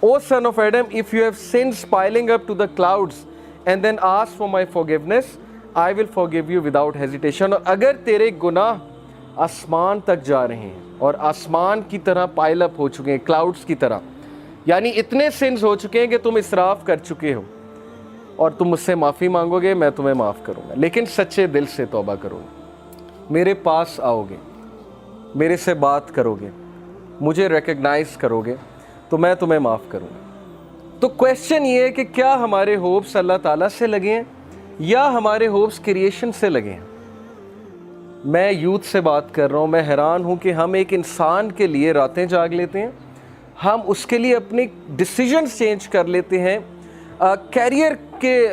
O son of Adam, if you have sins piling up to the clouds and then ask for my forgiveness, I will forgive you without hesitation. اور اگر تیرے گناہ آسمان تک جا رہے ہیں اور آسمان کی طرح پائل اپ ہو چکے ہیں، کلاؤڈز کی طرح، یعنی اتنے سنز ہو چکے ہیں کہ تم اسراف کر چکے ہو، اور تم مجھ سے معافی مانگو گے، میں تمہیں معاف کروں گا، لیکن سچے دل سے توبہ کرو گے، میرے پاس آؤ گے، میرے سے بات کرو گے، مجھے ریکگنائز کرو گے، تو میں تمہیں معاف کروں گا۔ تو کویسچن یہ ہے کہ کیا ہمارے ہوپس اللہ تعالیٰ سے لگے ہیں یا ہمارے ہوپس کریشن سے لگے ہیں؟ میں یوتھ سے بات کر رہا ہوں، میں حیران ہوں کہ ہم ایک انسان کے لیے راتیں جاگ لیتے ہیں، ہم اس کے لیے اپنے ڈیسیجنز چینج کر لیتے ہیں، کیریئر کے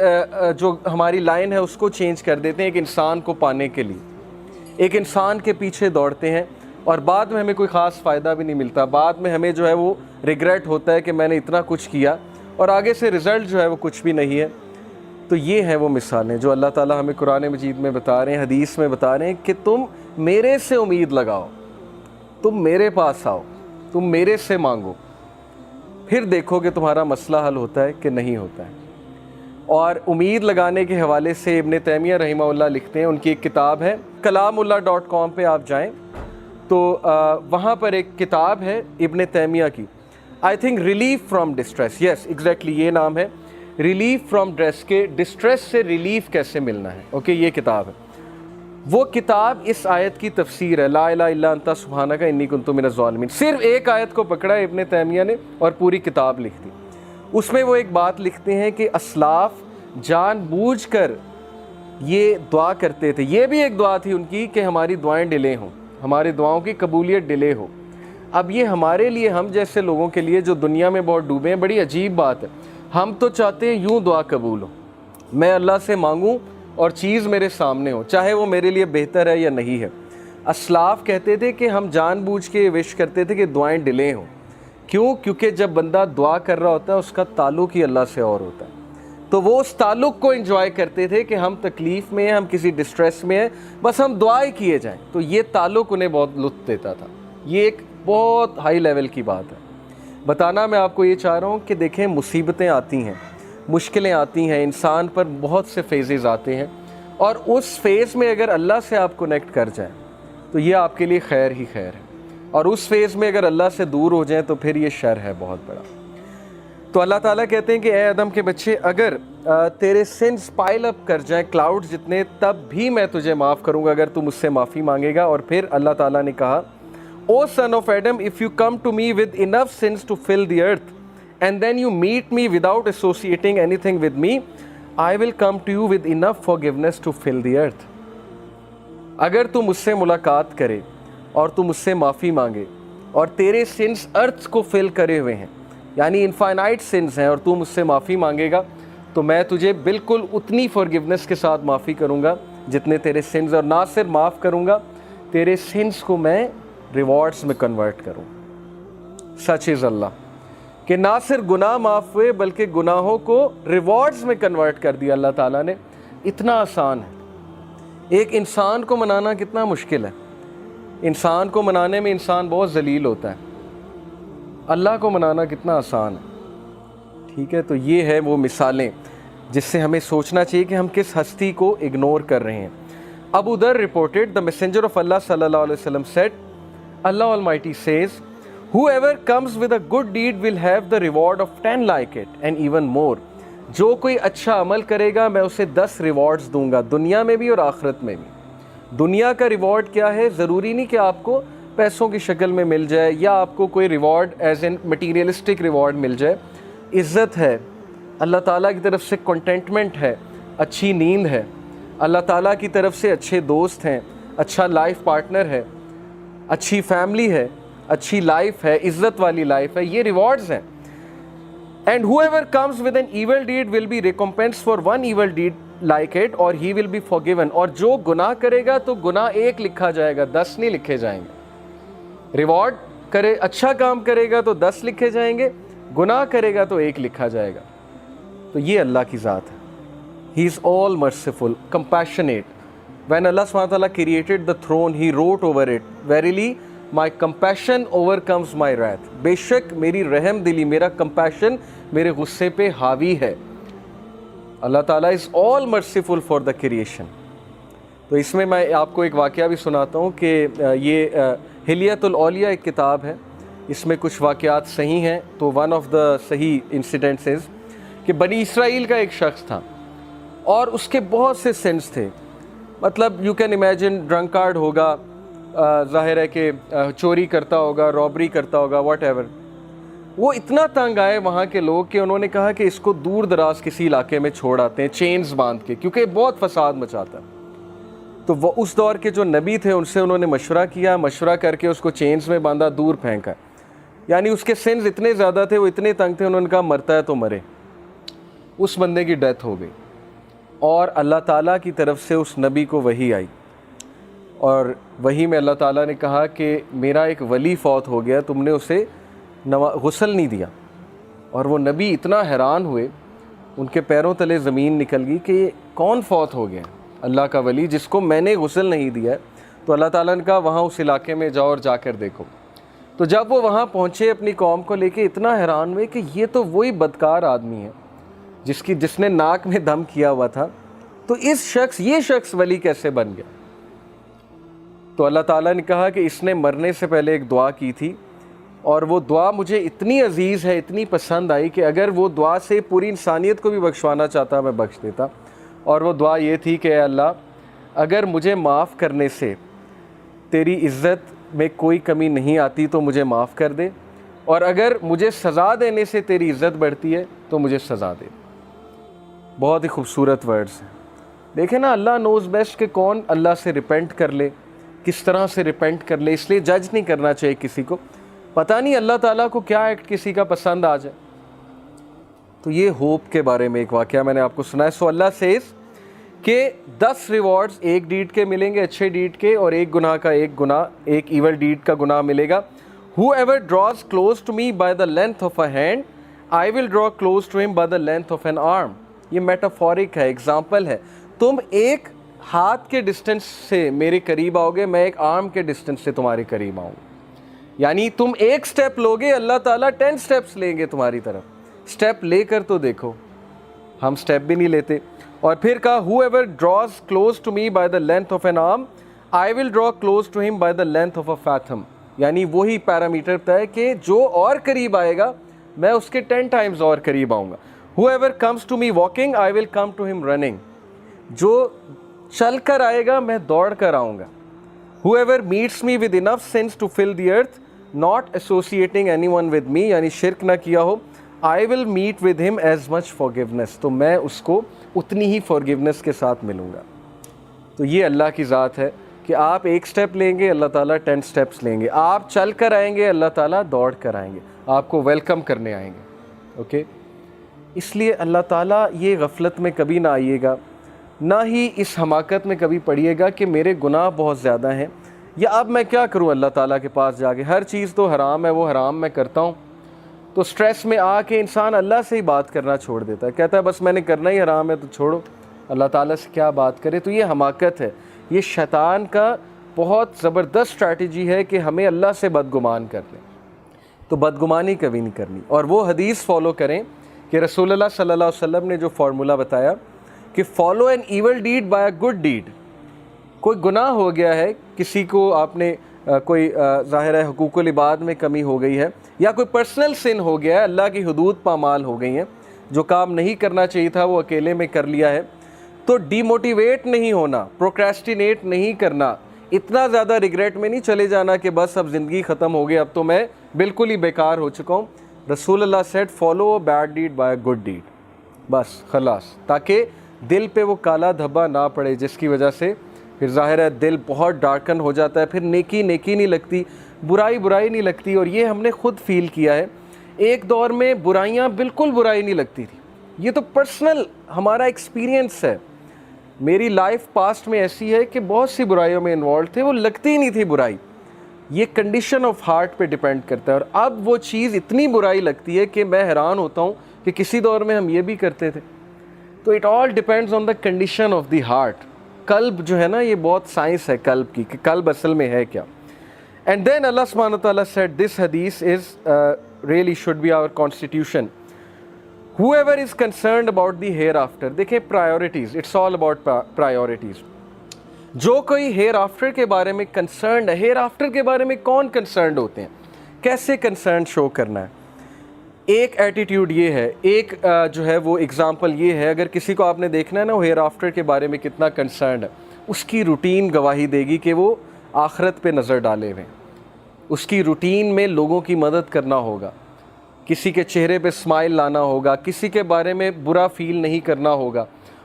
جو ہماری لائن ہے اس کو چینج کر دیتے ہیں ایک انسان کو پانے کے لیے، ایک انسان کے پیچھے دوڑتے ہیں، اور بعد میں ہمیں کوئی خاص فائدہ بھی نہیں ملتا، بعد میں ہمیں جو ہے وہ ریگریٹ ہوتا ہے کہ میں نے اتنا کچھ کیا اور آگے سے رزلٹ جو ہے وہ کچھ بھی نہیں ہے۔ تو یہ ہیں وہ مثالیں جو اللہ تعالیٰ ہمیں قرآن مجید میں بتا رہے ہیں، حدیث میں بتا رہے ہیں کہ تم میرے سے امید لگاؤ، تم میرے پاس آؤ، تم میرے سے مانگو، پھر دیکھو کہ تمہارا مسئلہ حل ہوتا ہے کہ نہیں ہوتا ہے۔ اور امید لگانے کے حوالے سے ابن تیمیہ رحمہ اللہ لکھتے ہیں، ان کی ایک کتاب ہے kalamullah.com پہ آپ جائیں تو وہاں پر ایک کتاب ہے ابن تیمیہ کی، I think relief from distress, yes exactly یہ نام ہے، ریلیف فرام ڈسٹریس، کے ڈسٹریس سے ریلیف کیسے ملنا ہے، اوکے یہ کتاب ہے۔ وہ کتاب اس آیت کی تفسیر ہے، لا الہ الا انت سبحانک انی کنت من الظالمین، صرف ایک آیت کو پکڑا ہے ابن تیمیہ نے اور پوری کتاب لکھ دی۔ اس میں وہ ایک بات لکھتے ہیں کہ اسلاف جان بوجھ کر یہ دعا کرتے تھے، یہ بھی ایک دعا تھی ان کی کہ ہماری دعائیں ڈیلے ہوں، ہماری دعاؤں کی قبولیت ڈیلے ہو۔ اب یہ ہمارے لیے، ہم جیسے لوگوں کے لیے جو دنیا میں بہت ڈوبے ہیں، بڑی عجیب بات ہے، ہم تو چاہتے ہیں یوں دعا قبول ہو، میں اللہ سے مانگوں اور چیز میرے سامنے ہو، چاہے وہ میرے لیے بہتر ہے یا نہیں ہے۔ اسلاف کہتے تھے کہ ہم جان بوجھ کے وش کرتے تھے کہ دعائیں ڈیلے ہوں، کیوں؟ کیونکہ جب بندہ دعا کر رہا ہوتا ہے اس کا تعلق ہی اللہ سے اور ہوتا ہے، تو وہ اس تعلق کو انجوائے کرتے تھے کہ ہم تکلیف میں ہیں، ہم کسی ڈسٹریس میں ہیں، بس ہم دعائیں کیے جائیں، تو یہ تعلق انہیں بہت لطف دیتا تھا۔ یہ ایک بہت ہائی لیول کی بات ہے۔ بتانا میں آپ کو یہ چاہ رہا ہوں کہ دیکھیں مصیبتیں آتی ہیں، مشکلیں آتی ہیں، انسان پر بہت سے فیزز آتے ہیں، اور اس فیز میں اگر اللہ سے آپ کنیکٹ کر جائیں تو یہ آپ کے لیے خیر ہی خیر ہے، اور اس فیز میں اگر اللہ سے دور ہو جائیں تو پھر یہ شر ہے بہت بڑا۔ تو اللہ تعالیٰ کہتے ہیں کہ اے آدم کے بچے، اگر تیرے سنس پائل اپ کر جائیں کلاؤڈ جتنے، تب بھی میں تجھے معاف کروں گا اگر تو مجھ سے معافی مانگے گا۔ اور پھر اللہ تعالیٰ نے کہا O son of Adam, if you come to me with enough sins to fill the earth and then you meet me without associating anything with me, I will come to you with enough forgiveness to fill the earth. اگر تو مجھ سے ملاقات کرے اور تو مجھ سے معافی مانگے اور تیرے سنس ارتھ کو فل کرے ہوئے ہیں، یعنی انفائنائٹ سنس ہیں، اور تو مجھ سے معافی مانگے گا تو میں تجھے بالکل اتنی فورگیونس کے ساتھ معافی کروں گا جتنے تیرے سنس، اور نہ صرف معاف کروں گا، تیرے سنس کو میں ریوارڈز میں کنورٹ کروں۔ سچ از اللہ کہ نہ صرف گناہ معاف ہوئے بلکہ گناہوں کو ریوارڈز میں کنورٹ کر دیا اللہ تعالیٰ نے۔ اتنا آسان ہے۔ ایک انسان کو منانا کتنا مشکل ہے، انسان کو منانے میں انسان بہت ذلیل ہوتا ہے، اللہ کو منانا کتنا آسان ہے۔ ٹھیک ہے، تو یہ ہے وہ مثالیں جس سے ہمیں سوچنا چاہیے کہ ہم کس ہستی کو اگنور کر رہے ہیں۔ ابو ذر reported, the messenger of Allah sallallahu alaihi wasallam said, Allah Almighty says, whoever comes with a good deed will have the reward of 10 like it and even more. جو کوئی اچھا عمل کرے گا میں اسے 10 ریوارڈز دوں گا، دنیا میں بھی اور آخرت میں بھی۔ دنیا کا ریوارڈ کیا ہے؟ ضروری نہیں کہ آپ کو پیسوں کی شکل میں مل جائے یا آپ کو کوئی reward as an materialistic reward مل جائے۔ عزت ہے، اللہ تعالیٰ کی طرف سے کنٹینٹمنٹ ہے، اچھی نیند ہے، اللہ تعالیٰ کی طرف سے اچھے دوست ہیں، اچھا لائف پارٹنر ہے، اچھی فیملی ہے، اچھی لائف ہے، عزت والی لائف ہے، یہ ریوارڈز ہیں۔ And whoever comes with an evil deed will be recompensed for one evil deed like it or he will be forgiven. اور جو گناہ کرے گا تو گناہ ایک لکھا جائے گا، 10 نہیں لکھے جائیں گے۔ ریوارڈ کرے، اچھا کام کرے گا تو 10 لکھے جائیں گے، گناہ کرے گا تو 1 لکھا جائے گا۔ تو یہ اللہ کی ذات ہے۔ He is all merciful, compassionate. When Allah SWT created the throne, He wrote over it, verily my compassion overcomes my wrath. بے شک میری رحم دلی، میرا compassion میرے غصے پہ حاوی ہے. اللہ تعالیٰ is all merciful for the creation. تو اس میں آپ کو ایک واقعہ بھی سناتا ہوں کہ یہ حلیۃ الاولیاء ایک کتاب ہے، اس میں کچھ واقعات صحیح ہیں. تو ون آف دا صحیح انسیڈنٹس از کہ بنی اسرائیل کا ایک شخص تھا اور اس کے بہت سے سنس تھے. مطلب یو کین امیجن ڈرنکارڈ ہوگا، ظاہر ہے کہ چوری کرتا ہوگا، رابری کرتا ہوگا، واٹ ایور. وہ اتنا تنگ آئے وہاں کے لوگ کہ انہوں نے کہا کہ اس کو دور دراز کسی علاقے میں چھوڑ آتے ہیں چینز باندھ کے، کیونکہ بہت فساد مچاتا ہے. تو وہ اس دور کے جو نبی تھے ان سے انہوں نے مشورہ کیا، مشورہ کر کے اس کو چینز میں باندھا، دور پھینکا. یعنی اس کے سنز اتنے زیادہ تھے، وہ اتنے تنگ تھے، انہوں نے کہا مرتا ہے تو مرے. اس بندے کی ڈیتھ ہو گئی اور اللہ تعالیٰ کی طرف سے اس نبی کو وحی آئی، اور وحی میں اللہ تعالیٰ نے کہا کہ میرا ایک ولی فوت ہو گیا، تم نے اسے غسل نہیں دیا. اور وہ نبی اتنا حیران ہوئے، ان کے پیروں تلے زمین نکل گئی کہ یہ کون فوت ہو گیا؟ اللہ کا ولی جس کو میں نے غسل نہیں دیا ہے. تو اللہ تعالیٰ نے کہا وہاں اس علاقے میں جاؤ اور جا کر دیکھو. تو جب وہ وہاں پہنچے اپنی قوم کو لے کے، اتنا حیران ہوئے کہ یہ تو وہی بدکار آدمی ہے جس نے ناک میں دم کیا ہوا تھا، تو یہ شخص ولی کیسے بن گیا؟ تو اللہ تعالیٰ نے کہا کہ اس نے مرنے سے پہلے ایک دعا کی تھی، اور وہ دعا مجھے اتنی عزیز ہے، اتنی پسند آئی کہ اگر وہ دعا سے پوری انسانیت کو بھی بخشوانا چاہتا میں بخش دیتا. اور وہ دعا یہ تھی کہ اے اللہ، اگر مجھے معاف کرنے سے تیری عزت میں کوئی کمی نہیں آتی تو مجھے معاف کر دے، اور اگر مجھے سزا دینے سے تیری عزت بڑھتی ہے تو مجھے سزا دے. بہت ہی خوبصورت ورڈز ہیں. دیکھیں نا، اللہ نوز بیسٹ کہ کون اللہ سے ریپینٹ کر لے، کس طرح سے ریپینٹ کر لے. اس لیے جج نہیں کرنا چاہیے کسی کو، پتہ نہیں اللہ تعالیٰ کو کیا ایکٹ کسی کا پسند آ جائے. تو یہ ہوپ کے بارے میں ایک واقعہ میں نے آپ کو سنا ہے. سو اللہ سیز کہ 10 ریوارڈز ایک ڈیڈ کے ملیں گے، اچھے ڈیڈ کے، اور ایک گناہ کا ایک ایول ڈیڈ کا گناہ ملے گا. Whoever draws close to me by the length of a hand, I will draw close to him by the length of an arm. یہ میٹافورک ہے، ایگزامپل ہے. تم ایک ہاتھ کے ڈسٹنس سے میرے قریب آؤ گے، میں ایک آرم کے ڈسٹنس سے تمہارے قریب آؤں. یعنی تم ایک سٹیپ لوگے، اللہ تعالیٰ 10 سٹیپس لیں گے تمہاری طرف. سٹیپ لے کر تو دیکھو، ہم سٹیپ بھی نہیں لیتے. اور پھر کہا whoever draws close to me by the length of an arm, I will draw close to him by the length of a fathom. یعنی وہی پیرامیٹر بتا ہے کہ جو اور قریب آئے گا میں اس کے 10 ٹائمز اور قریب آؤں گا. whoever comes to me walking, I will come to him running. جو چل کر آئے گا میں دوڑ کر آؤں گا. whoever meets me with enough sins to fill the earth, not associating anyone with me, یعنی شرک نہ کیا ہو, I will meet with him as much forgiveness. تو میں اس کو اتنی ہی forgiveness کے ساتھ ملوں گا. تو یہ اللہ کی ذات ہے کہ آپ ایک سٹیپ لیں گے، اللہ تعالیٰ 10 سٹیپس لیں گے. آپ چل کر آئیں گے، اللہ تعالیٰ دوڑ کر آئیں گے، آپ کو ویلکم کرنے آئیں گے. اوکے، اس لیے اللہ تعالیٰ یہ غفلت میں کبھی نہ آئیے گا، نہ ہی اس حماقت میں کبھی پڑیے گا کہ میرے گناہ بہت زیادہ ہیں، یا اب میں کیا کروں اللہ تعالیٰ کے پاس جا کے، ہر چیز تو حرام ہے، وہ حرام میں کرتا ہوں. تو سٹریس میں آ کے انسان اللہ سے ہی بات کرنا چھوڑ دیتا ہے، کہتا ہے بس میں نے کرنا ہی حرام ہے تو چھوڑو، اللہ تعالیٰ سے کیا بات کرے. تو یہ حماقت ہے، یہ شیطان کا بہت زبردست اسٹریٹجی ہے کہ ہمیں اللہ سے بدگمان کر لیں. تو بدگمانی کبھی نہیں کرنی، اور وہ حدیث فالو کریں کہ رسول اللہ صلی اللہ علیہ وسلم نے جو فارمولا بتایا کہ follow an evil deed by a good deed. کوئی گناہ ہو گیا ہے، کسی کو آپ نے کوئی ظاہر ہے حقوق العباد میں کمی ہو گئی ہے، یا کوئی پرسنل سن ہو گیا ہے، اللہ کی حدود پامال ہو گئی ہیں، جو کام نہیں کرنا چاہیے تھا وہ اکیلے میں کر لیا ہے، تو ڈی موٹیویٹ نہیں ہونا، پروکریسٹینیٹ نہیں کرنا، اتنا زیادہ ریگریٹ میں نہیں چلے جانا کہ بس اب زندگی ختم ہو گئی، اب تو میں بالکل ہی بیکار ہو چکا ہوں. رسول اللہ said follow bad deed by a good deed, بس خلاص، تاکہ دل پہ وہ کالا دھبا نہ پڑے جس کی وجہ سے پھر ظاہر ہے دل بہت ڈارکن ہو جاتا ہے، پھر نیکی نہیں لگتی، برائی نہیں لگتی. اور یہ ہم نے خود فیل کیا ہے، ایک دور میں برائیاں بالکل برائی نہیں لگتی تھی. یہ تو پرسنل ہمارا ایکسپیرینس ہے. میری لائف پاسٹ میں ایسی ہے کہ بہت سی برائیوں میں انوالو تھے، وہ لگتی ہی نہیں تھی برائی. یہ کنڈیشن آف ہارٹ پہ ڈیپینڈ کرتا ہے. اور اب وہ چیز اتنی برائی لگتی ہے کہ میں حیران ہوتا ہوں کہ کسی دور میں ہم یہ بھی کرتے تھے. تو it all depends on the condition of the heart. قلب جو ہے نا، یہ بہت سائنس ہے قلب کی، کہ قلب اصل میں ہے کیا. And then Allah subhanahu wa ta'ala said, this hadith is really should be our constitution. Whoever is concerned about the hereafter, دیکھیں priorities, it's all about priorities. جو کوئی ہیئر آفٹر کے بارے میں کنسرنڈ ہے, ہیئر آفٹر کے بارے میں کون کنسرنڈ ہوتے ہیں, کیسے کنسرن شو کرنا ہے. ایک ایٹیٹیوڈ یہ ہے, ایک جو ہے وہ اگزامپل یہ ہے, اگر کسی کو آپ نے دیکھنا ہے نا وہ ہیئر آفٹر کے بارے میں کتنا کنسرنڈ ہے, اس کی روٹین گواہی دے گی کہ وہ آخرت پہ نظر ڈالے ہوئے. اس کی روٹین میں لوگوں کی مدد کرنا ہوگا, کسی کے چہرے پہ اسمائل لانا ہوگا, کسی کے بارے میں برا فیل نہیں کرنا ہوگا,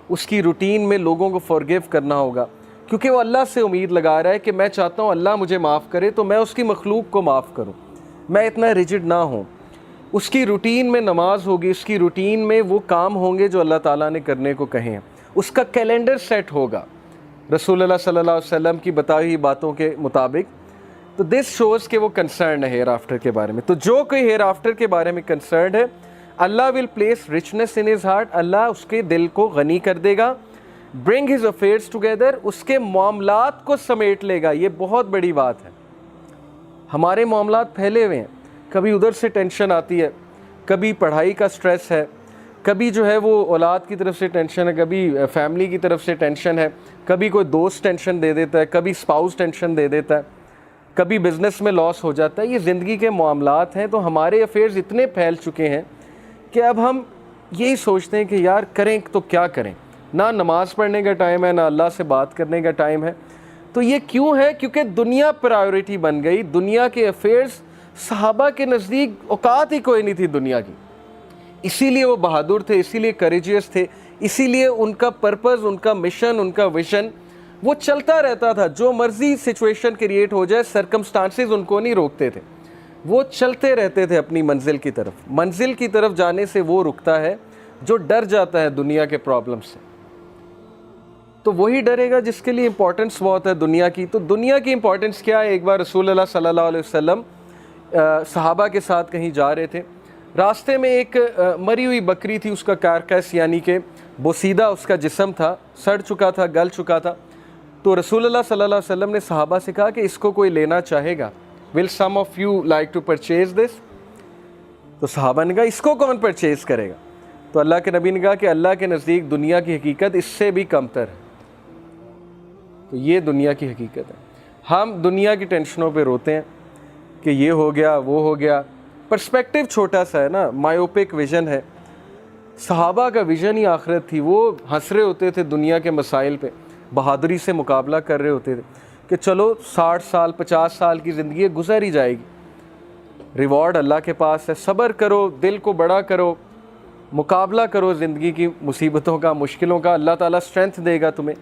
اس کی روٹین میں لوگوں کو فورگیو کرنا ہوگا, کیونکہ وہ اللہ سے امید لگا رہا ہے کہ میں چاہتا ہوں اللہ مجھے معاف کرے تو میں اس کی مخلوق کو معاف کروں, میں اتنا ریجڈ نہ ہوں. اس کی روٹین میں نماز ہوگی, اس کی روٹین میں وہ کام ہوں گے جو اللہ تعالیٰ نے کرنے کو کہے ہیں, اس کا کیلنڈر سیٹ ہوگا رسول اللہ صلی اللہ علیہ وسلم کی بتائی ہوئی باتوں کے مطابق. تو دس شوز کہ وہ کنسرنڈ ہے ہیئر آفٹر کے بارے میں. تو جو کوئی ہیئر آفٹر کے بارے میں کنسرنڈ ہے, اللہ will place richness in his heart, اللہ اس کے دل کو غنی کر دے گا. bring his affairs together, اس کے معاملات کو سمیٹ لے گا. یہ بہت بڑی بات ہے. ہمارے معاملات پھیلے ہوئے ہیں, کبھی ادھر سے ٹینشن آتی ہے, کبھی پڑھائی کا سٹریس ہے, کبھی جو ہے وہ اولاد کی طرف سے ٹینشن ہے, کبھی فیملی کی طرف سے ٹینشن ہے, کبھی کوئی دوست ٹینشن دے دیتا ہے, کبھی اسپاؤس ٹینشن دے دیتا ہے, کبھی بزنس میں لاس ہو جاتا ہے. یہ زندگی کے معاملات ہیں. تو ہمارے افیئرز اتنے پھیل چکے ہیں کہ اب ہم یہی سوچتے ہیں کہ یار کریں تو کیا کریں, نہ نماز پڑھنے کا ٹائم ہے, نہ اللہ سے بات کرنے کا ٹائم ہے. تو یہ کیوں ہے؟ کیونکہ دنیا پرائیورٹی بن گئی. دنیا کے افیئرز, صحابہ کے نزدیک اوقات ہی کوئی نہیں تھی دنیا کی, اسی لیے وہ بہادر تھے, اسی لیے کریجیس تھے, اسی لیے ان کا پرپز, ان کا مشن, ان کا ویژن وہ چلتا رہتا تھا. جو مرضی سچویشن کریٹ ہو جائے, سرکمسٹانسز ان کو نہیں روکتے تھے, وہ چلتے رہتے تھے اپنی منزل کی طرف. منزل کی طرف جانے سے وہ رکتا ہے جو ڈر جاتا ہے دنیا کے پرابلم سے. تو وہی ڈرے گا جس کے لیے امپورٹنس بہت ہے دنیا کی. تو دنیا کی امپورٹنس کیا ہے؟ ایک بار رسول اللہ صلی اللہ علیہ وسلم صحابہ کے ساتھ کہیں جا رہے تھے, راستے میں ایک مری ہوئی بکری تھی, اس کا کارکیس یعنی کہ بوسیدہ اس کا جسم تھا, سڑ چکا تھا, گل چکا تھا. تو رسول اللہ صلی اللہ علیہ وسلم نے صحابہ سے کہا کہ اس کو کوئی لینا چاہے گا, will some of you like to purchase this؟ تو صحابہ نے کہا اس کو کون پرچیز کرے گا؟ تو اللہ کے نبی نے کہا کہ اللہ کے نزدیک دنیا کی حقیقت اس سے بھی کمتر ہے. تو یہ دنیا کی حقیقت ہے. ہم دنیا کی ٹینشنوں پہ روتے ہیں کہ یہ ہو گیا, وہ ہو گیا. پرسپیکٹیو چھوٹا سا ہے نا, مائیوپک ویژن ہے. صحابہ کا ویژن ہی آخرت تھی. وہ ہنس رہے ہوتے تھے دنیا کے مسائل پہ, بہادری سے مقابلہ کر رہے ہوتے تھے کہ چلو 60 سال 50 سال کی زندگی گزر ہی جائے گی, ریوارڈ اللہ کے پاس ہے, صبر کرو, دل کو بڑا کرو, مقابلہ کرو زندگی کی مصیبتوں کا, مشکلوں کا, اللہ تعالیٰ اسٹرینتھ دے گا تمہیں.